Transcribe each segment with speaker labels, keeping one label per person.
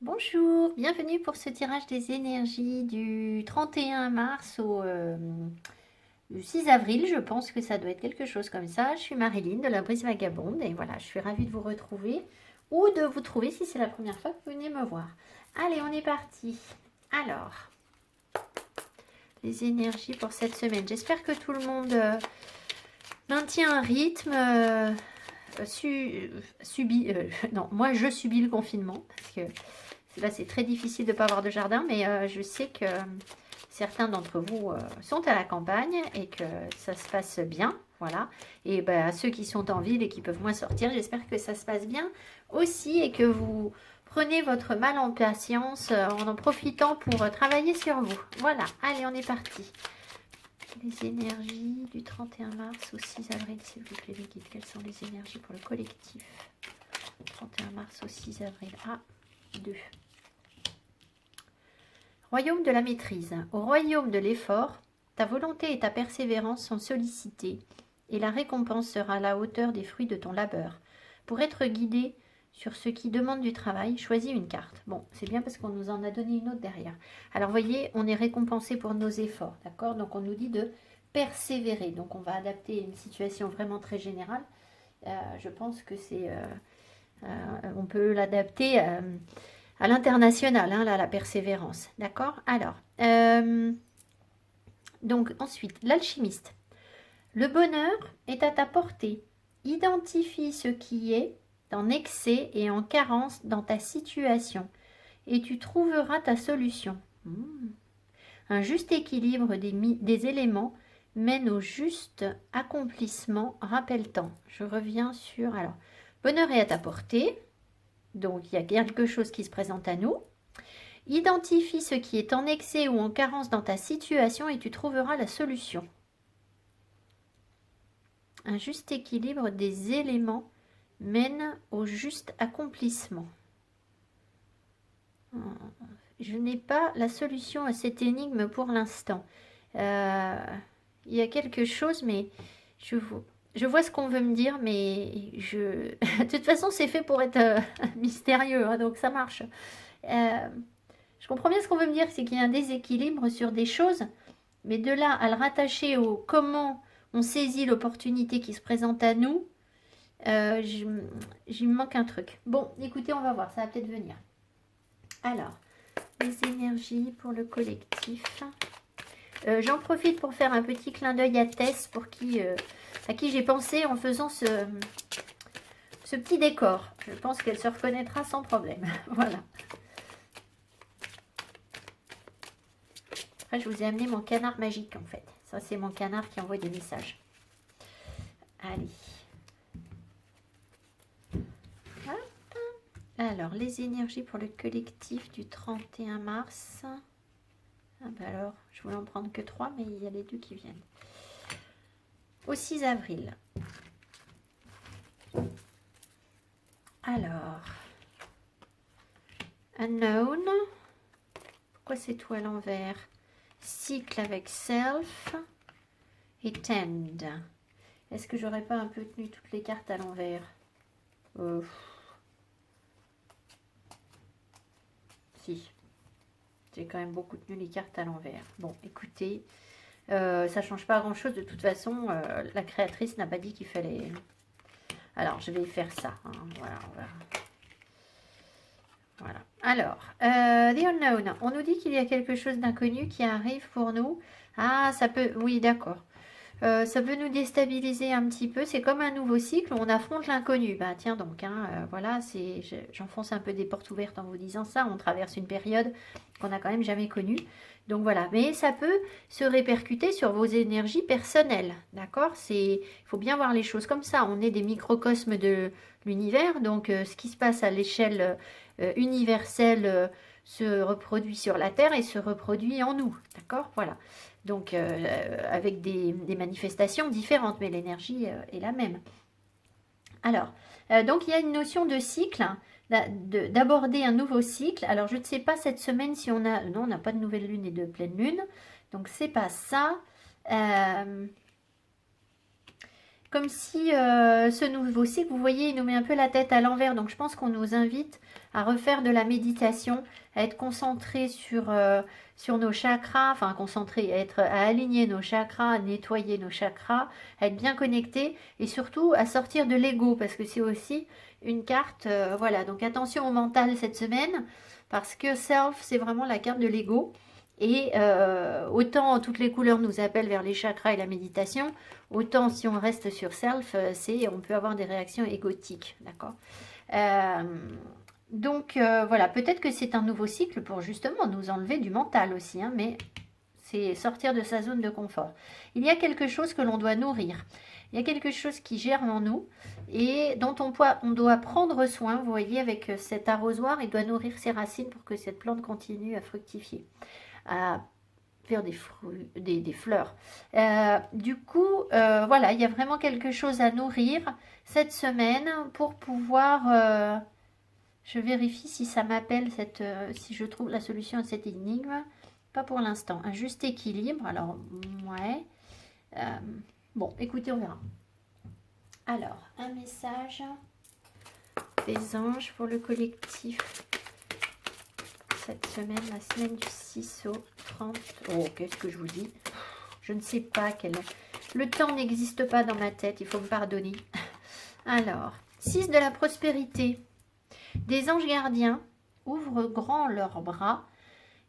Speaker 1: Bonjour, bienvenue pour ce tirage des énergies du 31 mars au 6 avril. Je pense que ça doit être quelque chose comme ça. Je suis Marilyn de la Brise Vagabonde et voilà, je suis ravie de vous retrouver ou de vous trouver si c'est la première fois que vous venez me voir. Allez, on est parti. Alors, les énergies pour cette semaine. J'espère que tout le monde maintient un rythme. Non, moi je subis le confinement parce que là c'est très difficile de ne pas avoir de jardin, mais je sais que certains d'entre vous sont à la campagne et que ça se passe bien, voilà. Et ben, à ceux qui sont en ville et qui peuvent moins sortir, j'espère que ça se passe bien aussi et que vous prenez votre mal en patience en profitant pour travailler sur vous. Voilà, allez, on est parti. Les énergies du 31 mars au 6 avril, s'il vous plaît, les guides. Quelles sont les énergies pour le collectif 31 mars au 6 avril. Ah, 2. Royaume de la maîtrise. Au royaume de l'effort, ta volonté et ta persévérance sont sollicitées, et la récompense sera à la hauteur des fruits de ton labeur. Pour être guidé sur ce qui demande du travail, choisis une carte. Bon, c'est bien parce qu'on nous en a donné une autre derrière. Alors, voyez, on est récompensé pour nos efforts, d'accord? Donc, on nous dit de persévérer. Donc, on va adapter une situation vraiment très générale. Je pense que on peut l'adapter à l'international, hein, là, la persévérance. D'accord? Alors, donc ensuite, l'alchimiste. Le bonheur est à ta portée. Identifie ce qui est en excès et en carence dans ta situation et tu trouveras ta solution. Un juste équilibre des éléments mène au juste accomplissement, rappelle-t-en. Je reviens sur... Alors, bonheur est à ta portée. Donc, il y a quelque chose qui se présente à nous. Identifie ce qui est en excès ou en carence dans ta situation et tu trouveras la solution. Un juste équilibre des éléments mène au juste accomplissement. Je n'ai pas la solution à cette énigme pour l'instant. Il y a quelque chose, mais je vois ce qu'on veut me dire, mais de toute façon, c'est fait pour être mystérieux, hein, donc ça marche. Je comprends bien ce qu'on veut me dire, c'est qu'il y a un déséquilibre sur des choses, mais de là à le rattacher au comment on saisit l'opportunité qui se présente à nous, il me manque un truc. Bon, écoutez, on va voir, ça va peut-être venir. Alors, les énergies pour le collectif. J'en profite pour faire un petit clin d'œil à Tess, à qui j'ai pensé en faisant ce petit décor. Je pense qu'elle se reconnaîtra sans problème. Voilà. Après, je vous ai amené mon canard magique, en fait. Ça, c'est mon canard qui envoie des messages. Allez. Hop. Alors, les énergies pour le collectif du 31 mars. Ah bah alors, je voulais en prendre que 3, mais il y a les 2 qui viennent. Au 6 avril. Alors, unknown. Pourquoi c'est tout à l'envers? Cycle avec self et tend. Est-ce que j'aurais pas un peu tenu toutes les cartes à l'envers? Si. J'ai quand même beaucoup tenu les cartes à l'envers. Bon, écoutez, ça change pas grand-chose. De toute façon, la créatrice n'a pas dit qu'il fallait... Alors, je vais faire ça. Hein. Voilà, on va... Voilà. Alors, The Unknown. On nous dit qu'il y a quelque chose d'inconnu qui arrive pour nous. Ah, ça peut... Oui, d'accord. Ça peut nous déstabiliser un petit peu. C'est comme un nouveau cycle où on affronte l'inconnu. Bah tiens donc, hein, voilà, j'enfonce un peu des portes ouvertes en vous disant ça. On traverse une période qu'on n'a quand même jamais connue. Donc voilà, mais ça peut se répercuter sur vos énergies personnelles, d'accord? Il faut bien voir les choses comme ça. On est des microcosmes de l'univers, donc ce qui se passe à l'échelle universelle se reproduit sur la Terre et se reproduit en nous, d'accord? Voilà. Donc avec des manifestations différentes, mais l'énergie est la même. Alors, donc il y a une notion de cycle, d'aborder un nouveau cycle. Alors je ne sais pas cette semaine si on a... Non, on n'a pas de nouvelle lune et de pleine lune. Donc c'est pas ça. comme si ce nouveau cycle, vous voyez, il nous met un peu la tête à l'envers. Donc je pense qu'on nous invite à refaire de la méditation, à être concentré sur nos chakras, enfin concentré, à aligner nos chakras, à nettoyer nos chakras, à être bien connecté et surtout à sortir de l'ego parce que c'est aussi une carte, voilà. Donc attention au mental cette semaine parce que self, c'est vraiment la carte de l'ego. Et autant toutes les couleurs nous appellent vers les chakras et la méditation, autant si on reste sur self, on peut avoir des réactions égotiques, d'accord. Donc voilà, peut-être que c'est un nouveau cycle pour justement nous enlever du mental aussi, hein, mais c'est sortir de sa zone de confort. Il y a quelque chose que l'on doit nourrir. Il y a quelque chose qui germe en nous et dont on doit prendre soin. Vous voyez, avec cet arrosoir, il doit nourrir ses racines pour que cette plante continue à fructifier, à faire des fruits, des fleurs. Du coup, voilà, il y a vraiment quelque chose à nourrir cette semaine pour pouvoir... je vérifie si ça m'appelle, si je trouve la solution à cette énigme. Pas pour l'instant. Un juste équilibre. Alors, ouais. Bon, écoutez, on verra. Alors, un message des anges pour le collectif. Cette semaine, la semaine du 6 au 30. Oh, qu'est-ce que je vous dis? Je ne sais pas quel... Le temps n'existe pas dans ma tête, il faut me pardonner. Alors, 6 de la prospérité. Des anges gardiens ouvrent grand leurs bras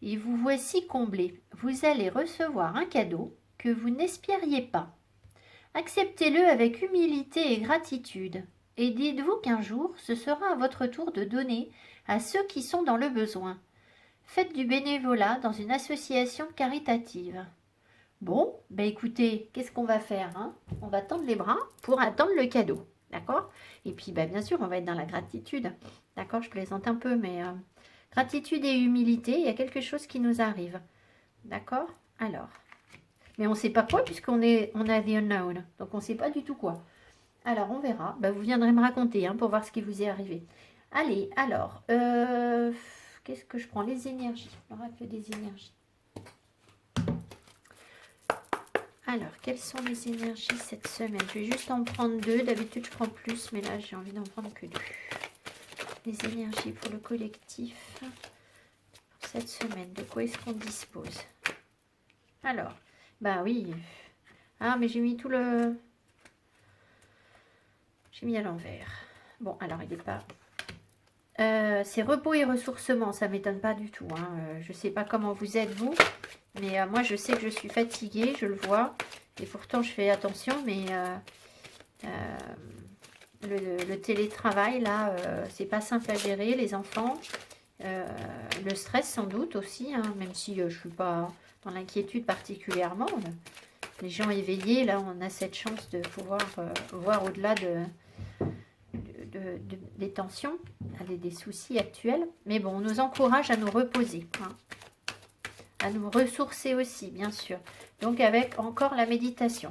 Speaker 1: et vous voici comblés. Vous allez recevoir un cadeau que vous n'espériez pas. Acceptez-le avec humilité et gratitude. Et dites-vous qu'un jour, ce sera à votre tour de donner à ceux qui sont dans le besoin. Faites du bénévolat dans une association caritative. Bon, ben écoutez, qu'est-ce qu'on va faire, hein? On va tendre les bras pour attendre le cadeau, d'accord? Et puis, ben, bien sûr, on va être dans la gratitude, d'accord? Je plaisante un peu, mais gratitude et humilité, il y a quelque chose qui nous arrive, d'accord? Alors, mais on ne sait pas quoi puisqu'on a the unknown, donc on ne sait pas du tout quoi. Alors, on verra. Ben, vous viendrez me raconter hein, pour voir ce qui vous est arrivé. Allez, alors, qu'est-ce que je prends? Les énergies, l'oracle des énergies. Alors, quelles sont les énergies cette semaine? Je vais juste en prendre 2. D'habitude, je prends plus, mais là, j'ai envie d'en prendre que 2. Les énergies pour le collectif pour cette semaine. De quoi est-ce qu'on dispose? Alors, bah oui. Ah, mais j'ai mis tout le... J'ai mis à l'envers. Bon, alors, il n'est pas... c'est repos et ressourcement, ça ne m'étonne pas du tout. Hein. Je ne sais pas comment vous êtes, vous. Mais moi, je sais que je suis fatiguée, je le vois. Et pourtant, je fais attention. Mais le télétravail, là, c'est pas simple à gérer. Les enfants, le stress sans doute aussi. Hein, même si je ne suis pas dans l'inquiétude particulièrement. Les gens éveillés, là, on a cette chance de pouvoir voir au-delà des tensions, des soucis actuels. Mais bon, on nous encourage à nous reposer. Hein. À nous ressourcer aussi, bien sûr. Donc, avec encore la méditation.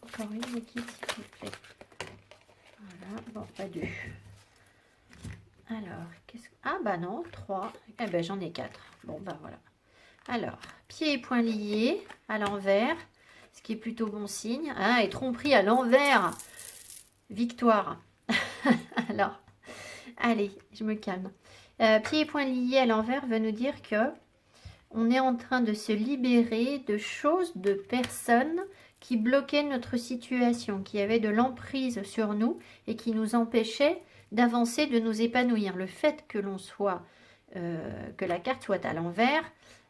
Speaker 1: Encore une guide, s'il vous plaît. Voilà, bon, pas 2. Alors, qu'est-ce que... Ah, bah non, 3. Eh ben, j'en ai 4. Bon, bah voilà. Alors, pieds et poings liés à l'envers, ce qui est plutôt bon signe. Ah, et tromperie à l'envers. Victoire. Alors, allez, je me calme. Pieds et poings liés à l'envers veut nous dire que on est en train de se libérer de choses, de personnes qui bloquaient notre situation, qui avaient de l'emprise sur nous et qui nous empêchaient d'avancer, de nous épanouir. Le fait que l'on soit, que la carte soit à l'envers,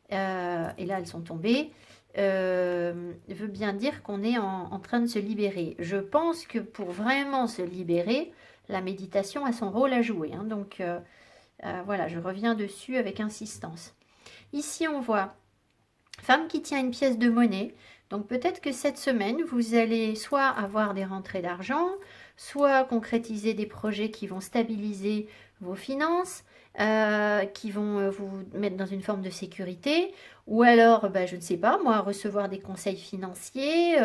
Speaker 1: et là elles sont tombées, veut bien dire qu'on est en train de se libérer. Je pense que pour vraiment se libérer, la méditation a son rôle à jouer. Hein, donc voilà, je reviens dessus avec insistance. Ici, on voit femme qui tient une pièce de monnaie. Donc peut-être que cette semaine, vous allez soit avoir des rentrées d'argent, soit concrétiser des projets qui vont stabiliser vos finances, qui vont vous mettre dans une forme de sécurité, ou alors, je ne sais pas, moi, recevoir des conseils financiers.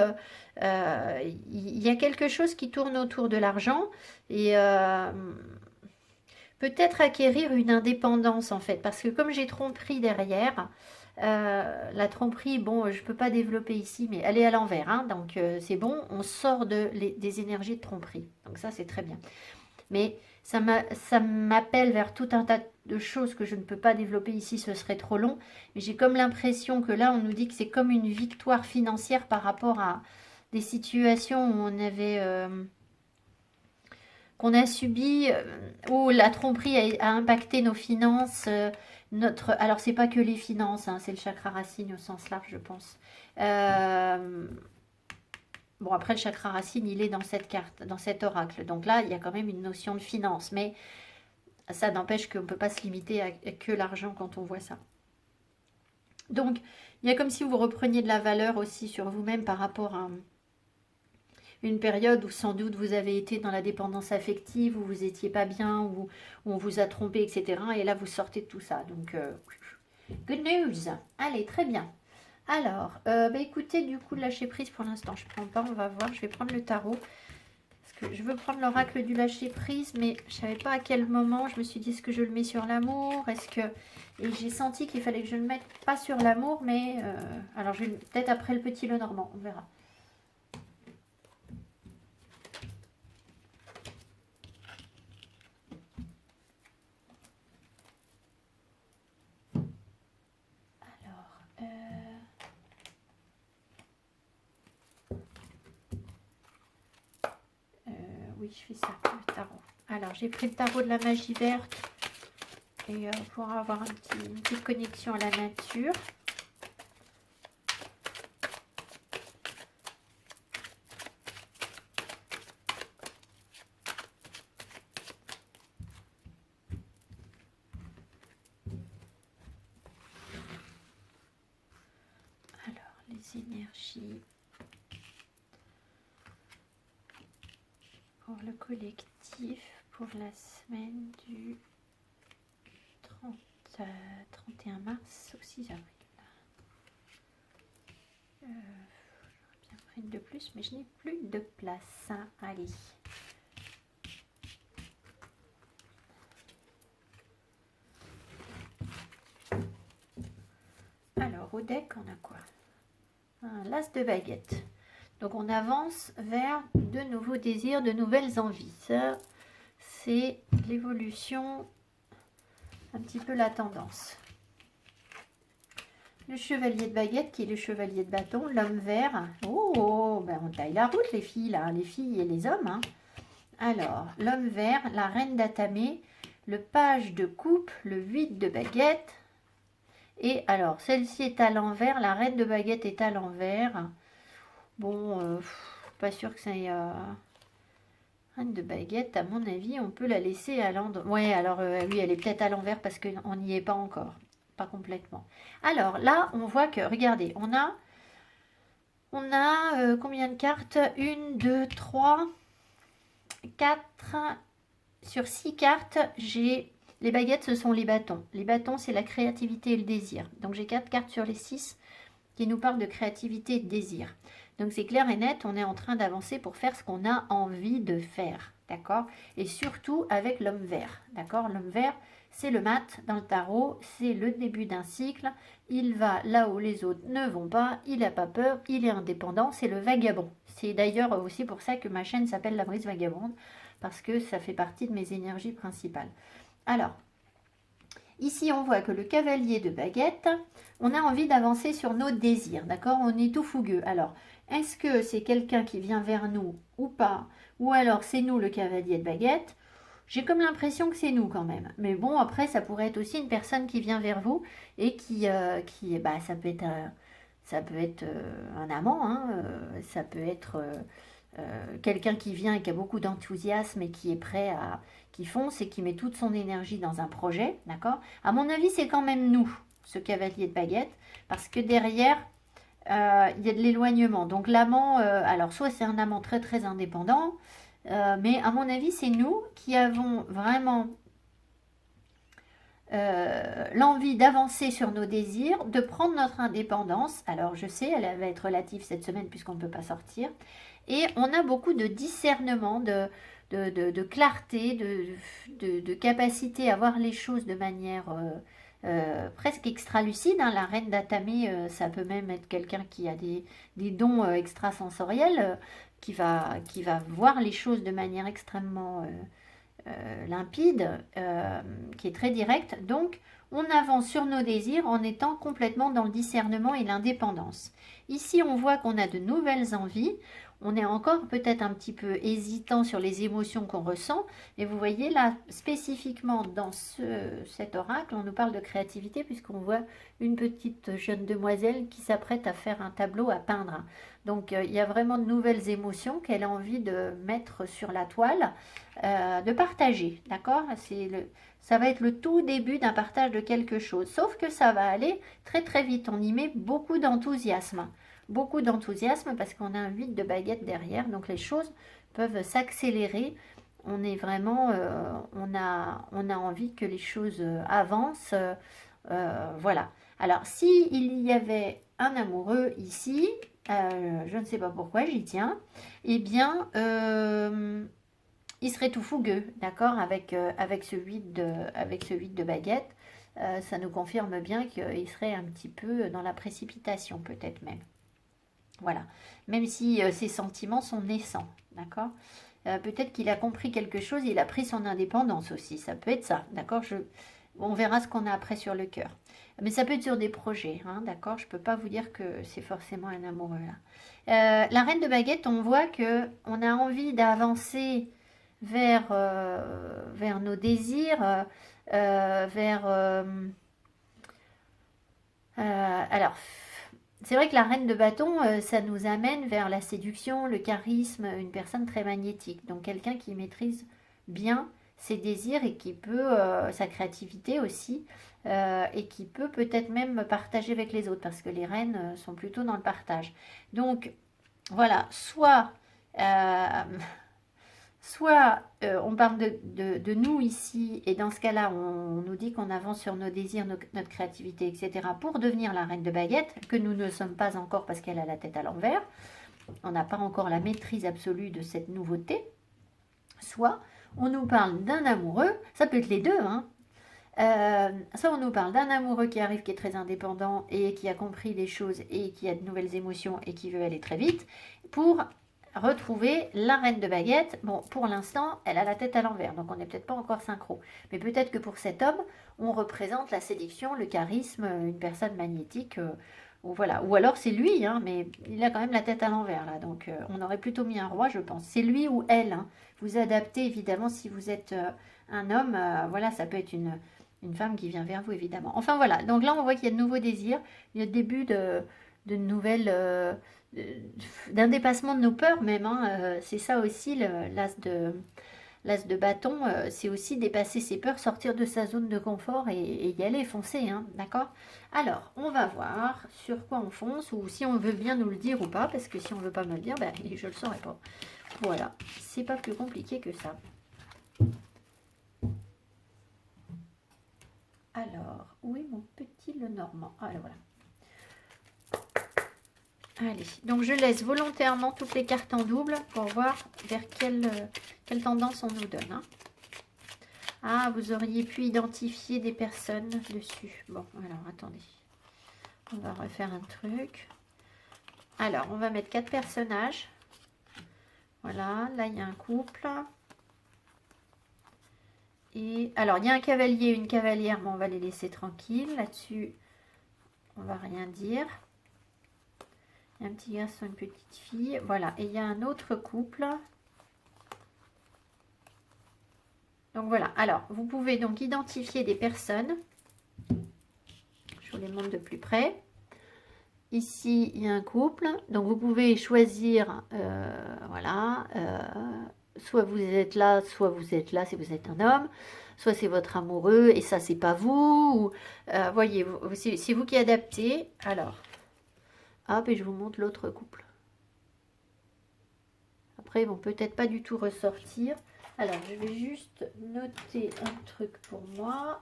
Speaker 1: Il y a quelque chose qui tourne autour de l'argent et... peut-être acquérir une indépendance en fait, parce que comme j'ai tromperie derrière, La tromperie, bon, je ne peux pas développer ici, mais elle est à l'envers, hein, donc c'est bon, on sort des énergies de tromperie. Donc ça, c'est très bien. Mais ça m'appelle vers tout un tas de choses que je ne peux pas développer ici, ce serait trop long. Mais j'ai comme l'impression que là, on nous dit que c'est comme une victoire financière par rapport à des situations où on avait... qu'on a subi, où la tromperie a impacté nos finances, alors c'est pas que les finances, hein, c'est le chakra racine au sens large, je pense. Bon, après le chakra racine, il est dans cette carte, dans cet oracle. Donc là, il y a quand même une notion de finance, mais ça n'empêche qu'on ne peut pas se limiter à que l'argent quand on voit ça. Donc, il y a comme si vous repreniez de la valeur aussi sur vous-même par rapport à une période où sans doute vous avez été dans la dépendance affective, où vous n'étiez pas bien, où on vous a trompé, etc. Et là, vous sortez de tout ça. Donc, good news. Allez, très bien. Alors, écoutez, du coup, lâcher prise pour l'instant, je ne prends pas, on va voir. Je vais prendre le tarot. Parce que je veux prendre l'oracle du lâcher prise, mais je ne savais pas à quel moment. Je me suis dit, est-ce que je le mets sur l'amour? Et j'ai senti qu'il fallait que je ne le mette pas sur l'amour, mais... alors, je vais peut-être après le petit Lenormand, on verra. Oui, je fais ça, le tarot. Alors, j'ai pris le tarot de la magie verte et pour avoir une petite connexion à la nature. Alors, les énergies pour le collectif pour la semaine du 31 mars au 6 avril. J'aurais bien pris une de plus, mais je n'ai plus de place. Allez. Alors, au deck, on a quoi? Un l'as de baguette. Donc, on avance vers de nouveaux désirs, de nouvelles envies. Ça, c'est l'évolution, un petit peu la tendance. Le chevalier de baguette qui est le chevalier de bâton, l'homme vert. Oh, ben on taille la route les filles là, les filles et les hommes. Hein. Alors, l'homme vert, la reine d'atamé, le page de coupe, le 8 de baguette. Et alors, celle-ci est à l'envers, la reine de baguette est à l'envers. Bon, pas sûr que c'est... reine de baguette, à mon avis, on peut la laisser à l'endroit. Ouais, alors oui, elle est peut-être à l'envers parce qu'on n'y est pas encore. Pas complètement. Alors là, on voit que, regardez, on a combien de cartes? 1, 2, 3, 4. Sur 6 cartes, j'ai les baguettes, ce sont les bâtons. Les bâtons, c'est la créativité et le désir. Donc j'ai 4 cartes sur les 6 qui nous parlent de créativité et de désir. Donc c'est clair et net, on est en train d'avancer pour faire ce qu'on a envie de faire. D'accord? Et surtout avec l'homme vert. D'accord? L'homme vert, c'est le mat dans le tarot, c'est le début d'un cycle, il va là où les autres ne vont pas, il n'a pas peur, il est indépendant, c'est le vagabond. C'est d'ailleurs aussi pour ça que ma chaîne s'appelle La Brise Vagabonde, parce que ça fait partie de mes énergies principales. Alors, ici on voit que le cavalier de baguette, on a envie d'avancer sur nos désirs, d'accord? On est tout fougueux. Alors, est-ce que c'est quelqu'un qui vient vers nous ou pas? Ou alors c'est nous le cavalier de baguette? J'ai comme l'impression que c'est nous quand même. Mais bon, après, ça pourrait être aussi une personne qui vient vers vous et bah, ça peut être un amant, hein, ça peut être quelqu'un qui vient et qui a beaucoup d'enthousiasme et qui est prêt qui fonce et qui met toute son énergie dans un projet, d'accord? À mon avis, c'est quand même nous, ce cavalier de baguette, parce que derrière, il y a de l'éloignement. Donc l'amant, alors soit c'est un amant très très indépendant, mais à mon avis, c'est nous qui avons vraiment l'envie d'avancer sur nos désirs, de prendre notre indépendance. Alors je sais, elle va être relative cette semaine puisqu'on ne peut pas sortir. Et on a beaucoup de discernement, de clarté, de capacité à voir les choses de manière presque extra-lucide, hein. La reine d'Atame, ça peut même être quelqu'un qui a des dons extrasensoriels, qui va voir les choses de manière extrêmement limpide, qui est très directe. Donc, on avance sur nos désirs en étant complètement dans le discernement et l'indépendance. Ici, on voit qu'on a de nouvelles envies. On est encore peut-être un petit peu hésitant sur les émotions qu'on ressent. Et vous voyez là, spécifiquement dans cet oracle, on nous parle de créativité puisqu'on voit une petite jeune demoiselle qui s'apprête à faire un tableau, à peindre. Donc, il y a vraiment de nouvelles émotions qu'elle a envie de mettre sur la toile, de partager. D'accord? Ça va être le tout début d'un partage de quelque chose. Sauf que ça va aller très très vite. On y met beaucoup d'enthousiasme. Beaucoup d'enthousiasme parce qu'on a un 8 de baguette derrière. Donc les choses peuvent s'accélérer. On est vraiment, on a envie que les choses avancent. Voilà. Alors, s'il y avait un amoureux ici, je ne sais pas pourquoi, j'y tiens, eh bien, il serait tout fougueux, d'accord, avec ce 8 de baguette. Ça nous confirme bien qu'il serait un petit peu dans la précipitation, peut-être même. Voilà. Même si ses sentiments sont naissants, d'accord. Peut-être qu'il a compris quelque chose, il a pris son indépendance aussi. Ça peut être ça, d'accord. On verra ce qu'on a après sur le cœur. Mais ça peut être sur des projets, hein, d'accord. Je ne peux pas vous dire que c'est forcément un amoureux là. La reine de baguette, on voit que on a envie d'avancer vers nos désirs, alors, c'est vrai que la reine de bâton, ça nous amène vers la séduction, le charisme, une personne très magnétique. Donc quelqu'un qui maîtrise bien ses désirs et qui peut, sa créativité aussi, et qui peut peut-être même partager avec les autres, parce que les reines sont plutôt dans le partage. Donc voilà, soit on parle de nous ici, et dans ce cas-là, on nous dit qu'on avance sur nos désirs, notre créativité, etc., pour devenir la reine de baguette, que nous ne sommes pas encore parce qu'elle a la tête à l'envers. On n'a pas encore la maîtrise absolue de cette nouveauté. Soit on nous parle d'un amoureux, ça peut être les deux, hein. Soit on nous parle d'un amoureux qui arrive, qui est très indépendant et qui a compris les choses et qui a de nouvelles émotions et qui veut aller très vite, pour retrouver la reine de baguette. Bon, pour l'instant, elle a la tête à l'envers, donc on n'est peut-être pas encore synchro. Mais peut-être que pour cet homme, on représente la séduction, le charisme, une personne magnétique, ou voilà. Ou alors c'est lui, hein, mais il a quand même la tête à l'envers là, donc on aurait plutôt mis un roi, je pense. C'est lui ou elle, hein. Vous adaptez évidemment si vous êtes un homme, voilà, ça peut être une femme qui vient vers vous, évidemment. Enfin, voilà. Donc là, on voit qu'il y a de nouveaux désirs. Il y a le début de nouvelles... d'un dépassement de nos peurs, même. Hein. C'est ça aussi, l'as de bâton. C'est aussi dépasser ses peurs, sortir de sa zone de confort et y aller, foncer. Hein, d'accord. Alors, on va voir sur quoi on fonce, ou si on veut bien nous le dire ou pas, parce que si on veut pas me le dire, ben, je le saurai pas. Voilà. C'est pas plus compliqué que ça. Alors, où est mon petit Lenormand? Ah, voilà. Allez, donc je laisse volontairement toutes les cartes en double pour voir vers quelle tendance on nous donne. Hein. Ah, vous auriez pu identifier des personnes dessus. Bon, alors, attendez. On va refaire un truc. Alors, on va mettre 4 personnages. Voilà, là, il y a un couple. Et alors, il y a un cavalier et une cavalière, mais on va les laisser tranquilles. Là-dessus, on va rien dire. Il y a un petit garçon, une petite fille. Voilà, et il y a un autre couple. Donc voilà, alors, vous pouvez donc identifier des personnes. Je vous les montre de plus près. Ici, il y a un couple. Donc, vous pouvez choisir, voilà, soit vous êtes là, soit vous êtes là si vous êtes un homme, soit c'est votre amoureux et ça c'est pas vous. Voyez, c'est vous qui adaptez. Alors, hop, et je vous montre l'autre couple. Après, ils vont peut-être pas du tout ressortir. Alors, je vais juste noter un truc pour moi.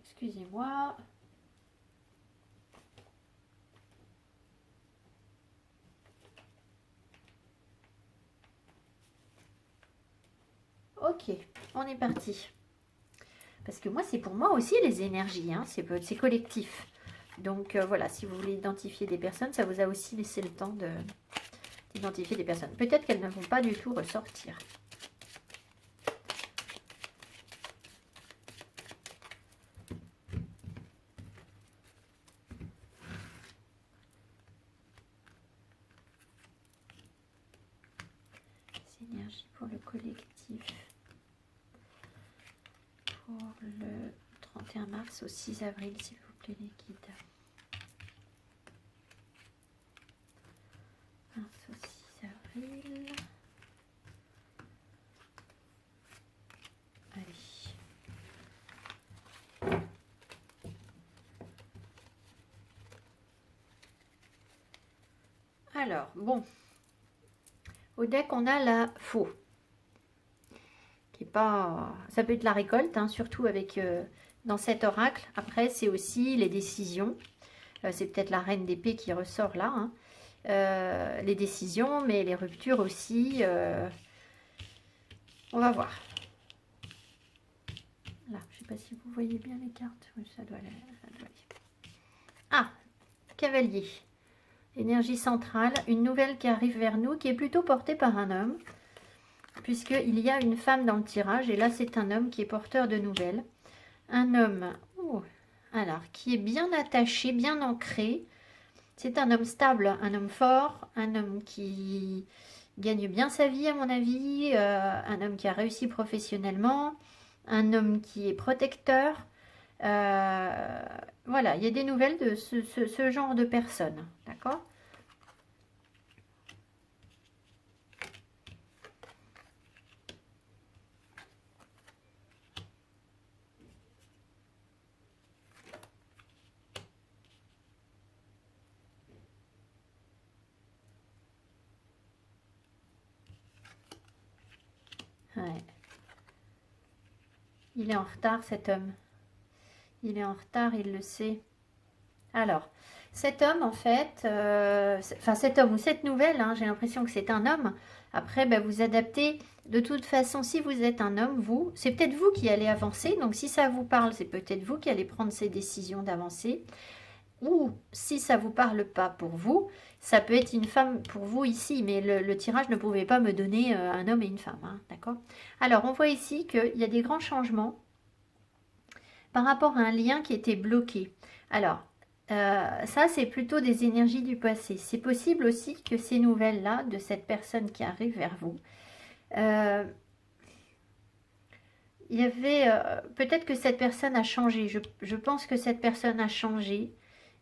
Speaker 1: Excusez-moi. Ok, on est parti. Parce que moi, c'est pour moi aussi les énergies, hein, c'est collectif. Donc voilà, si vous voulez identifier des personnes, ça vous a aussi laissé le temps d'identifier des personnes. Peut-être qu'elles ne vont pas du tout ressortir. Les énergies pour le collectif. Pour le 31 mars au 6 avril, s'il vous plaît, les guides. Mars au 6 avril. Allez. Alors, bon. Au deck, on a la faux. Qui est pas... Ça peut être la récolte, hein, surtout avec dans cet oracle. Après, c'est aussi les décisions. C'est peut-être la reine d'épée qui ressort là. Hein. Les décisions, mais les ruptures aussi. On va voir. Là, je ne sais pas si vous voyez bien les cartes. Oui, ça doit aller. Ah, cavalier. Énergie centrale. Une nouvelle qui arrive vers nous, qui est plutôt portée par un homme. Puisqu'il y a une femme dans le tirage. Et là, c'est un homme qui est porteur de nouvelles. Un homme, alors, qui est bien attaché, bien ancré. C'est un homme stable, un homme fort, un homme qui gagne bien sa vie à mon avis, un homme qui a réussi professionnellement, un homme qui est protecteur. Voilà, il y a des nouvelles de ce genre de personnes, d'accord ? Ouais. Il est en retard, cet homme. Il est en retard, il le sait. Alors, cet homme, en fait, enfin cet homme ou cette nouvelle, hein, j'ai l'impression que c'est un homme. Après, ben, vous adaptez. De toute façon, si vous êtes un homme, vous, c'est peut-être vous qui allez avancer. Donc, si ça vous parle, c'est peut-être vous qui allez prendre ces décisions d'avancer. Ou, si ça ne vous parle pas pour vous, ça peut être une femme pour vous ici. Mais le tirage ne pouvait pas me donner un homme et une femme. Hein, d'accord ? Alors, on voit ici qu'il y a des grands changements par rapport à un lien qui était bloqué. Alors, ça, c'est plutôt des énergies du passé. C'est possible aussi que ces nouvelles-là, de cette personne qui arrive vers vous, il y avait... peut-être que cette personne a changé. Je pense que cette personne a changé.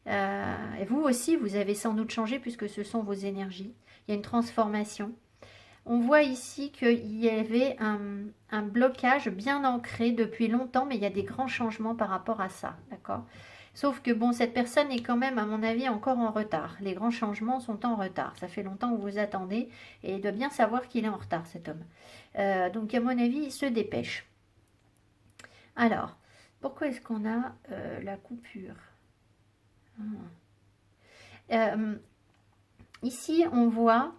Speaker 1: Et vous aussi, vous avez sans doute changé puisque ce sont vos énergies. Il y a une transformation. On voit ici qu'il y avait un blocage bien ancré depuis longtemps, mais il y a des grands changements par rapport à ça, d'accord ? Sauf que, bon, cette personne est quand même, à mon avis, encore en retard. Les grands changements sont en retard. Ça fait longtemps que vous attendez et il doit bien savoir qu'il est en retard, cet homme. Donc, à mon avis, il se dépêche. Alors, pourquoi est-ce qu'on a la coupure ? Ici, on voit...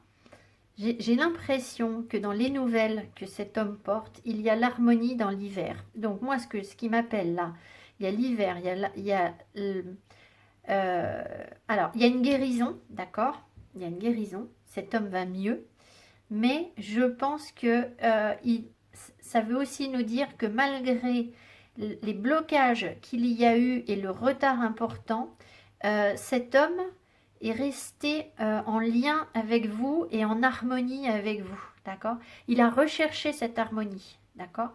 Speaker 1: J'ai l'impression que dans les nouvelles que cet homme porte, il y a l'harmonie dans l'hiver. Donc moi, ce qui m'appelle là, il y a l'hiver, alors, il y a une guérison, d'accord ? Il y a une guérison, cet homme va mieux. Mais je pense que ça veut aussi nous dire que malgré les blocages qu'il y a eu et le retard important, cet homme est resté en lien avec vous et en harmonie avec vous, d'accord ? Il a recherché cette harmonie, d'accord ?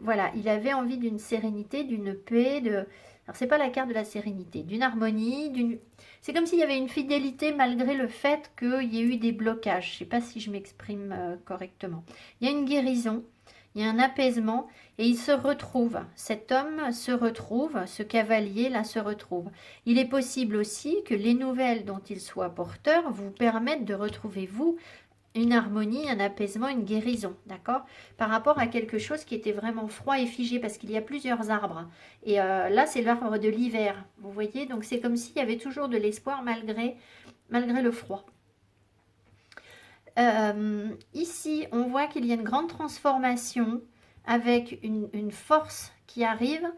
Speaker 1: Voilà, il avait envie d'une sérénité, d'une paix, alors c'est pas la carte de la sérénité, d'une harmonie, c'est comme s'il y avait une fidélité malgré le fait qu'il y ait eu des blocages. Je sais pas si je m'exprime correctement. Il y a une guérison, il y a un apaisement et il se retrouve. Cet homme se retrouve, ce cavalier-là se retrouve. Il est possible aussi que les nouvelles dont il soit porteur vous permettent de retrouver, vous, une harmonie, un apaisement, une guérison, d'accord ? Par rapport à quelque chose qui était vraiment froid et figé, parce qu'il y a plusieurs arbres. Et là, c'est l'arbre de l'hiver, vous voyez ? Donc, c'est comme s'il y avait toujours de l'espoir malgré le froid. Ici, on voit qu'il y a une grande transformation avec une force qui arrive,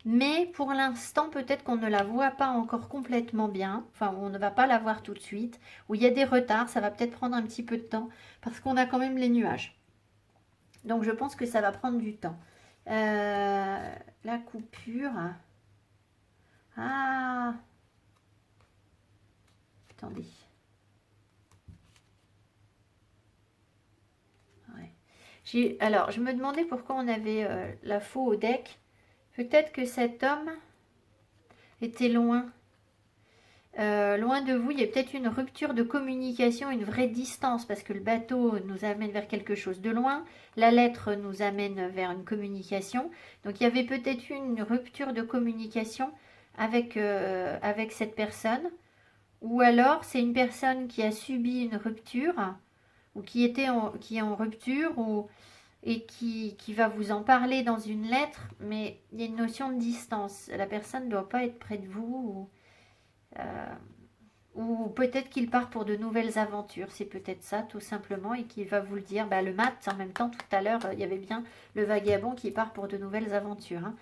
Speaker 1: mais pour l'instant, peut-être qu'on ne la voit pas encore complètement bien. Enfin, on ne va pas la voir tout de suite. Ou il y a des retards, ça va peut-être prendre un petit peu de temps parce qu'on a quand même les nuages. Donc, je pense que ça va prendre du temps. La coupure. Ah, attendez. Ouais. Alors, je me demandais pourquoi on avait la faux au deck. Peut-être que cet homme était loin. Loin de vous, il y a peut-être une rupture de communication, une vraie distance, parce que le bateau nous amène vers quelque chose de loin, la lettre nous amène vers une communication. Donc il y avait peut-être une rupture de communication avec cette personne, ou alors c'est une personne qui a subi une rupture, ou qui est en rupture, et qui va vous en parler dans une lettre, mais il y a une notion de distance. La personne ne doit pas être près de vous, euh, ou peut-être qu'il part pour de nouvelles aventures, c'est peut-être ça tout simplement, et qu'il va vous le dire. Bah, le mat, en même temps, tout à l'heure, il y avait bien le vagabond qui part pour de nouvelles aventures. Hein.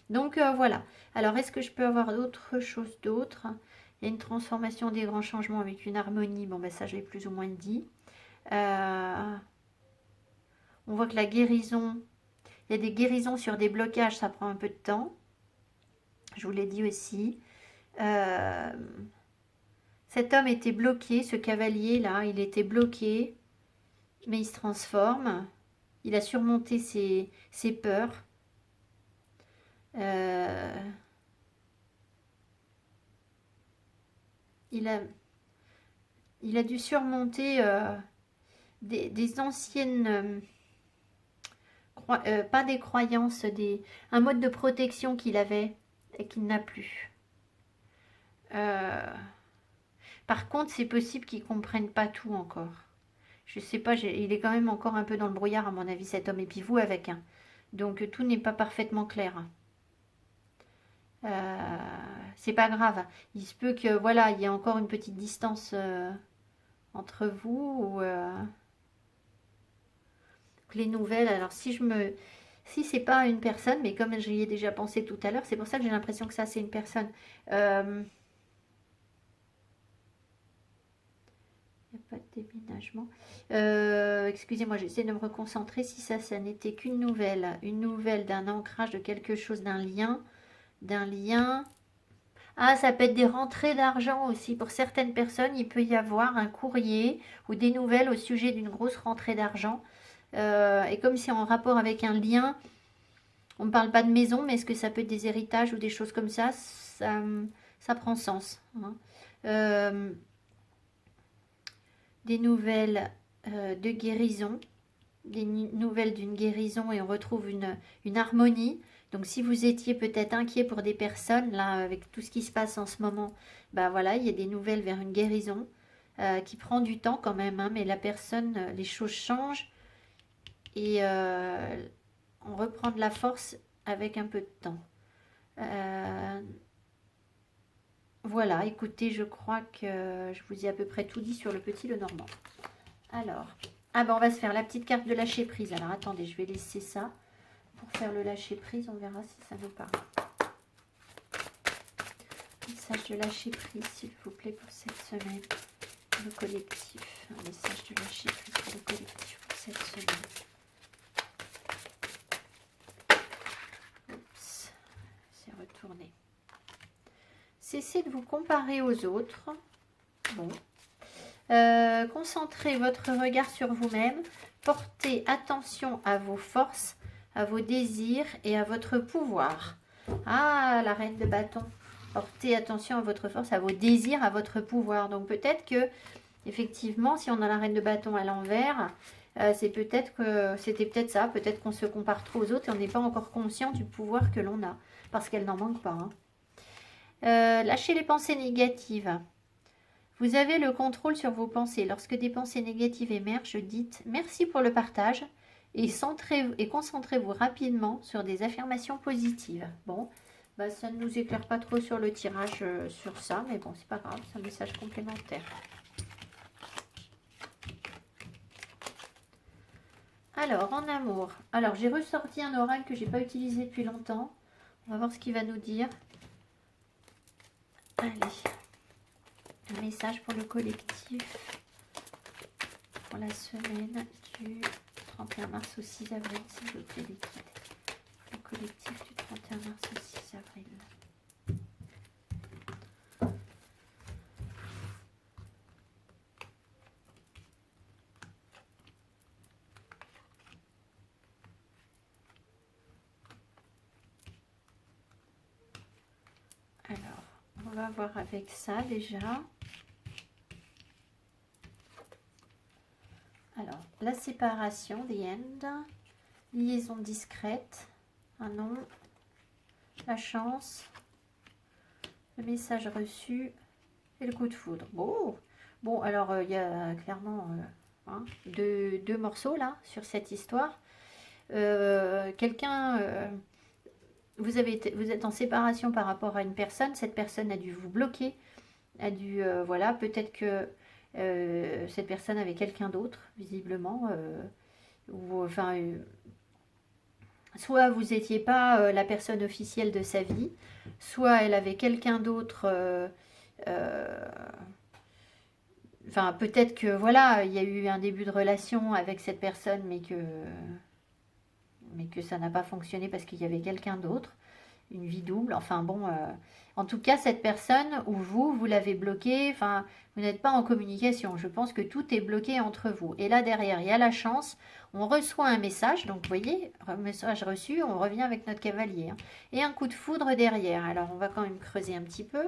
Speaker 1: Donc voilà. Alors, est-ce que je peux avoir d'autres choses d'autres? Il y a une transformation des grands changements avec une harmonie. Bon, ben ça, je l'ai plus ou moins dit. On voit que la guérison, il y a des guérisons sur des blocages, ça prend un peu de temps. Je vous l'ai dit aussi. Cet homme était bloqué, ce cavalier là, il était bloqué, mais il se transforme. Il a surmonté ses peurs. Euh, il a dû surmonter des anciennes, pas des croyances, un mode de protection qu'il avait et qu'il n'a plus. Par contre, c'est possible qu'il ne comprenne pas tout encore. Je sais pas, il est quand même encore un peu dans le brouillard à mon avis cet homme, et puis vous avec. Hein. Donc tout n'est pas parfaitement clair. C'est pas grave. Il se peut que voilà, il y ait encore une petite distance entre vous ou les nouvelles. Alors si c'est pas une personne, mais comme j'y ai déjà pensé tout à l'heure, c'est pour ça que j'ai l'impression que ça c'est une personne. Il n'y a pas de déménagement. Excusez-moi, j'essaie de me reconcentrer. Si ça n'était qu'une nouvelle, d'un ancrage, de quelque chose, d'un lien. Ah, ça peut être des rentrées d'argent aussi. Pour certaines personnes, il peut y avoir un courrier ou des nouvelles au sujet d'une grosse rentrée d'argent. Et comme c'est en rapport avec un lien, on ne parle pas de maison, mais est-ce que ça peut être des héritages ou des choses comme ça? Ça prend sens. Hein. Des nouvelles de guérison, des nouvelles d'une guérison, et on retrouve une harmonie. Donc si vous étiez peut-être inquiet pour des personnes, là, avec tout ce qui se passe en ce moment, bah voilà, il y a des nouvelles vers une guérison qui prend du temps quand même, hein, mais la personne, les choses changent et on reprend de la force avec un peu de temps. Voilà, écoutez, je crois que je vous ai à peu près tout dit sur le petit Lenormand. Alors, ah ben on va se faire la petite carte de lâcher prise. Alors attendez, je vais laisser ça pour faire le lâcher prise. On verra si ça nous parle. Message de lâcher prise, s'il vous plaît, pour cette semaine. Le collectif. Un message de lâcher prise pour le collectif pour cette semaine. Oups, c'est retourné. Cessez de vous comparer aux autres. Bon. Concentrez votre regard sur vous-même. Portez attention à vos forces, à vos désirs et à votre pouvoir. Ah, la reine de bâton. Portez attention à votre force, à vos désirs, à votre pouvoir. Donc peut-être que, effectivement, si on a la reine de bâton à l'envers, c'était peut-être ça. Peut-être qu'on se compare trop aux autres et on n'est pas encore conscient du pouvoir que l'on a. Parce qu'elle n'en manque pas. Hein. Lâchez les pensées négatives. Vous avez le contrôle sur vos pensées. Lorsque des pensées négatives émergent, dites merci pour le partage et concentrez-vous rapidement sur des affirmations positives. Bon, bah, ça ne nous éclaire pas trop sur le tirage sur ça, mais bon, c'est pas grave, c'est un message complémentaire. Alors, en amour. Alors, j'ai ressorti un oral que j'ai pas utilisé depuis longtemps. On va voir ce qu'il va nous dire. Allez. Un message pour le collectif. Pour la semaine du 31 mars au 6 avril, s'il vous plaît, l'équipe. Le collectif du 31 mars au 6 avril. Alors, on va voir avec ça déjà. Alors, la séparation, the end. Liaison discrète. Un nom. La chance. Le message reçu. Et le coup de foudre. Bon alors, il y a clairement deux morceaux là, sur cette histoire. Quelqu'un... vous êtes en séparation par rapport à une personne, cette personne a dû vous bloquer, voilà, peut-être que cette personne avait quelqu'un d'autre, visiblement, ou enfin, soit vous n'étiez pas la personne officielle de sa vie, soit elle avait quelqu'un d'autre, enfin, peut-être que, voilà, il y a eu un début de relation avec cette personne, mais que ça n'a pas fonctionné parce qu'il y avait quelqu'un d'autre. Une vie double, enfin bon, en tout cas cette personne ou vous l'avez bloqué, enfin vous n'êtes pas en communication, je pense que tout est bloqué entre vous. Et là derrière il y a la chance, on reçoit un message, donc vous voyez, message reçu, on revient avec notre cavalier, hein, et un coup de foudre derrière. Alors on va quand même creuser un petit peu.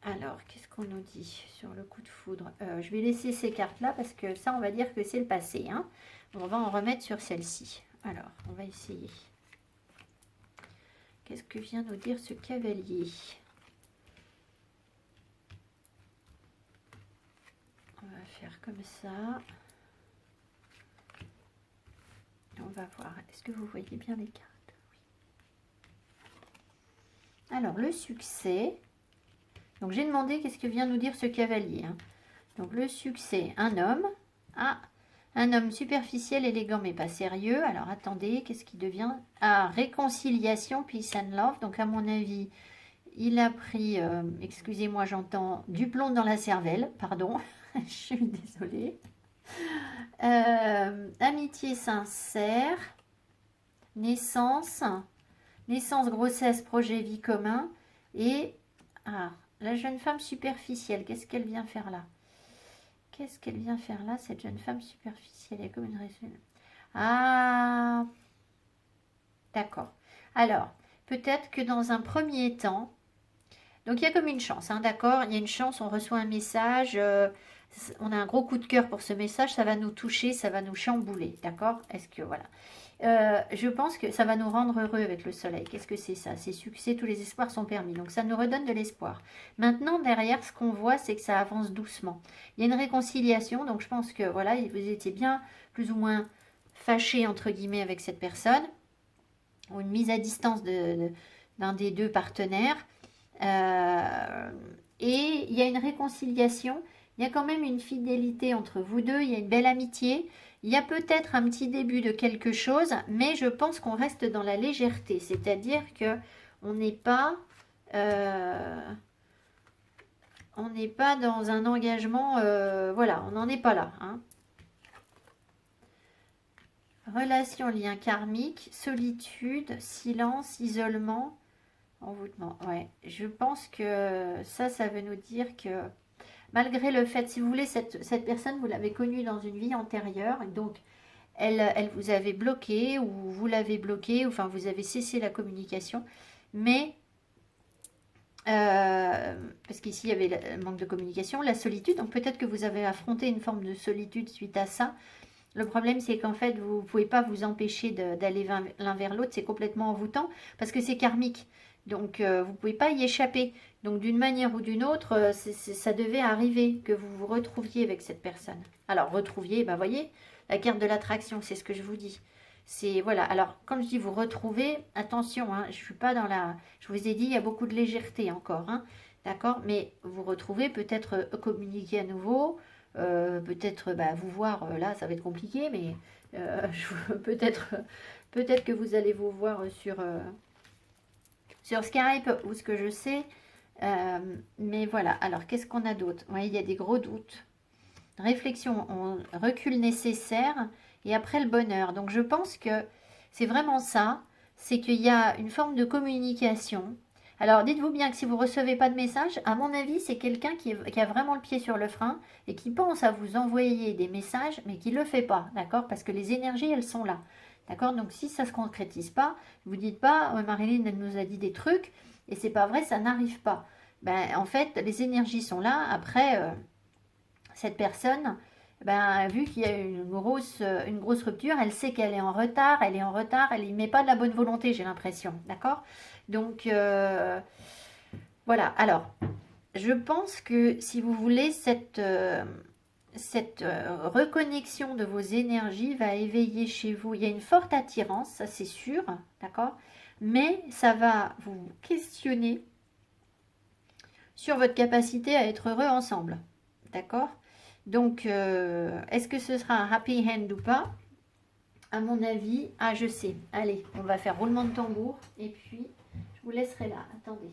Speaker 1: Alors qu'est-ce qu'on nous dit sur le coup de foudre? Je vais laisser ces cartes là parce que ça on va dire que c'est le passé, hein. On va en remettre sur celle-ci. Alors on va essayer. Qu'est-ce que vient nous dire ce cavalier? On va faire comme ça. On va voir. Est-ce que vous voyez bien les cartes? Oui. Alors, le succès. Donc, j'ai demandé qu'est-ce que vient nous dire ce cavalier. Hein. Donc, le succès, un homme. Ah, un homme superficiel, élégant, mais pas sérieux. Alors, attendez, qu'est-ce qui devient? Ah, réconciliation, peace and love. Donc, à mon avis... Il a pris, excusez-moi, j'entends du plomb dans la cervelle, pardon, je suis désolée. Amitié sincère, naissance, grossesse, projet, vie commun. Et la jeune femme superficielle, qu'est-ce qu'elle vient faire là? Qu'est-ce qu'elle vient faire là, cette jeune femme superficielle? Il y a comme une raison. Ah, d'accord. Alors, peut-être que dans un premier temps, donc il y a comme une chance, hein, d'accord? Il y a une chance, on reçoit un message, on a un gros coup de cœur pour ce message, ça va nous toucher, ça va nous chambouler, d'accord? Est-ce que voilà. Je pense que ça va nous rendre heureux avec le soleil. Qu'est-ce que c'est ça? C'est succès, tous les espoirs sont permis. Donc ça nous redonne de l'espoir. Maintenant, derrière, ce qu'on voit, c'est que ça avance doucement. Il y a une réconciliation, donc je pense que voilà, vous étiez bien plus ou moins fâché, entre guillemets, avec cette personne, ou une mise à distance d'un des deux partenaires. Et il y a une réconciliation, il y a quand même une fidélité entre vous deux, il y a une belle amitié, il y a peut-être un petit début de quelque chose, mais je pense qu'on reste dans la légèreté, c'est-à-dire que on n'est pas dans un engagement, voilà, on n'en est pas là. Hein. Relation, lien karmique, solitude, silence, isolement. Envoûtement, ouais. Je pense que ça veut nous dire que malgré le fait, si vous voulez, cette personne, vous l'avez connue dans une vie antérieure, donc elle vous avait bloqué ou vous l'avez bloqué, enfin vous avez cessé la communication, mais parce qu'ici il y avait le manque de communication, la solitude, donc peut-être que vous avez affronté une forme de solitude suite à ça. Le problème, c'est qu'en fait, vous ne pouvez pas vous empêcher d'aller l'un vers l'autre. C'est complètement envoûtant parce que c'est karmique. Donc, vous ne pouvez pas y échapper. Donc, d'une manière ou d'une autre, ça devait arriver que vous vous retrouviez avec cette personne. Alors, retrouviez, ben, voyez, la carte de l'attraction, c'est ce que je vous dis. C'est, voilà. Alors, comme je dis, vous retrouvez, attention, hein, je suis pas dans la... Je vous ai dit, il y a beaucoup de légèreté encore, hein, d'accord? Mais vous retrouvez peut-être communiquer à nouveau, peut-être vous voir, là ça va être compliqué, mais peut-être que vous allez vous voir sur Skype ou ce que je sais. Mais voilà, alors qu'est-ce qu'on a d'autre? Oui, il y a des gros doutes. Réflexion, recul nécessaire et après le bonheur. Donc je pense que c'est vraiment ça, c'est qu'il y a une forme de communication. Alors dites-vous bien que si vous ne recevez pas de message, à mon avis, c'est quelqu'un qui a vraiment le pied sur le frein et qui pense à vous envoyer des messages, mais qui ne le fait pas, d'accord? Parce que les énergies, elles sont là. D'accord? Donc si ça ne se concrétise pas, vous dites pas, oh, Marilyn, elle nous a dit des trucs, et c'est pas vrai, ça n'arrive pas. Ben, en fait, les énergies sont là. Après, cette personne, ben, vu qu'il y a une grosse rupture, elle sait qu'elle est en retard, elle n'y met pas de la bonne volonté, j'ai l'impression, d'accord? Donc, voilà. Alors, je pense que si vous voulez, cette reconnexion de vos énergies va éveiller chez vous, il y a une forte attirance, ça c'est sûr, d'accord? Mais ça va vous questionner sur votre capacité à être heureux ensemble, d'accord? Donc, est-ce que ce sera un happy end ou pas? À mon avis, je sais. Allez, on va faire roulement de tambour et puis je vous laisserai là. Attendez.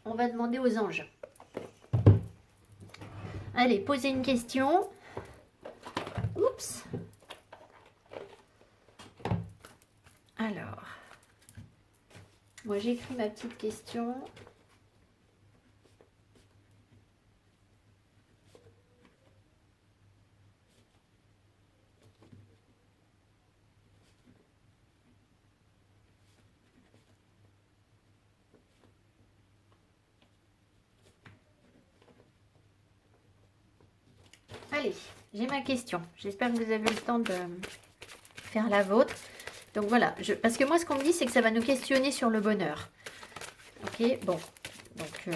Speaker 1: On va demander aux anges. Allez, posez une question. Oups. Alors, moi j'écris ma petite question. Allez, j'ai ma question. J'espère que vous avez le temps de faire la vôtre. Donc voilà, parce que moi ce qu'on me dit c'est que ça va nous questionner sur le bonheur. Ok, bon. Donc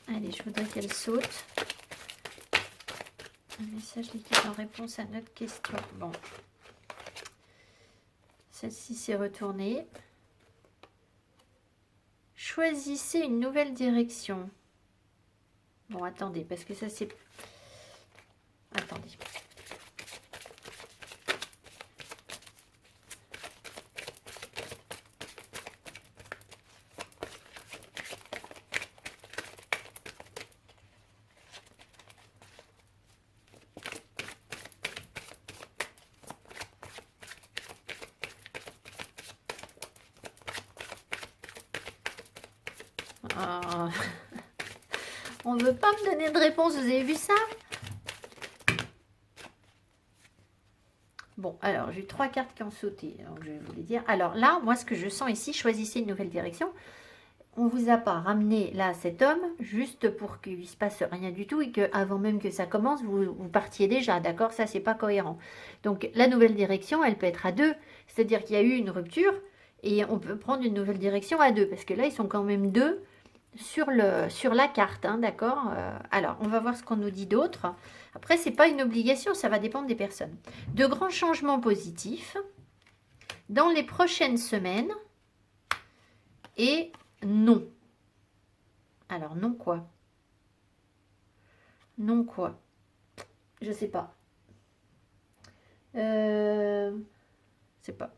Speaker 1: allez, je voudrais qu'elle saute. Un message liquide en réponse à notre question. Bon. Celle-ci s'est retournée. Choisissez une nouvelle direction. Bon, attendez, parce que ça c'est... Attendez. On ne veut pas me donner de réponse, vous avez vu ça? Bon, alors j'ai 3 cartes qui ont sauté, donc je vais vous les dire. Alors là, moi ce que je sens ici, choisissez une nouvelle direction. On ne vous a pas ramené là cet homme juste pour qu'il ne se passe rien du tout et qu'avant même que ça commence, vous partiez déjà, d'accord? Ça, c'est pas cohérent. Donc la nouvelle direction, elle peut être à deux, c'est-à-dire qu'il y a eu une rupture et on peut prendre une nouvelle direction à deux, parce que là, ils sont quand même deux sur la carte, hein, d'accord? Alors, on va voir ce qu'on nous dit d'autre. Après, c'est pas une obligation, ça va dépendre des personnes. De grands changements positifs dans les prochaines semaines et non. Alors, non quoi? Non quoi? Je sais pas. C'est pas.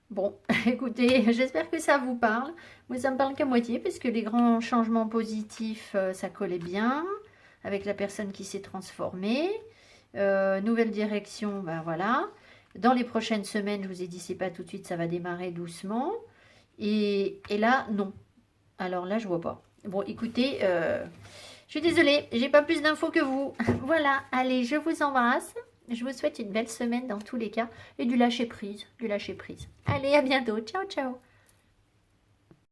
Speaker 1: Bon, écoutez, j'espère que ça vous parle. Moi, ça me parle qu'à moitié, parce que les grands changements positifs, ça collait bien avec la personne qui s'est transformée. Nouvelle direction, ben voilà. Dans les prochaines semaines, je vous ai dit, c'est pas tout de suite, ça va démarrer doucement. Et là, non. Alors là, je vois pas. Bon, écoutez, je suis désolée, j'ai pas plus d'infos que vous. Voilà, allez, je vous embrasse. Je vous souhaite une belle semaine dans tous les cas et du lâcher prise, Allez, à bientôt. Ciao, ciao.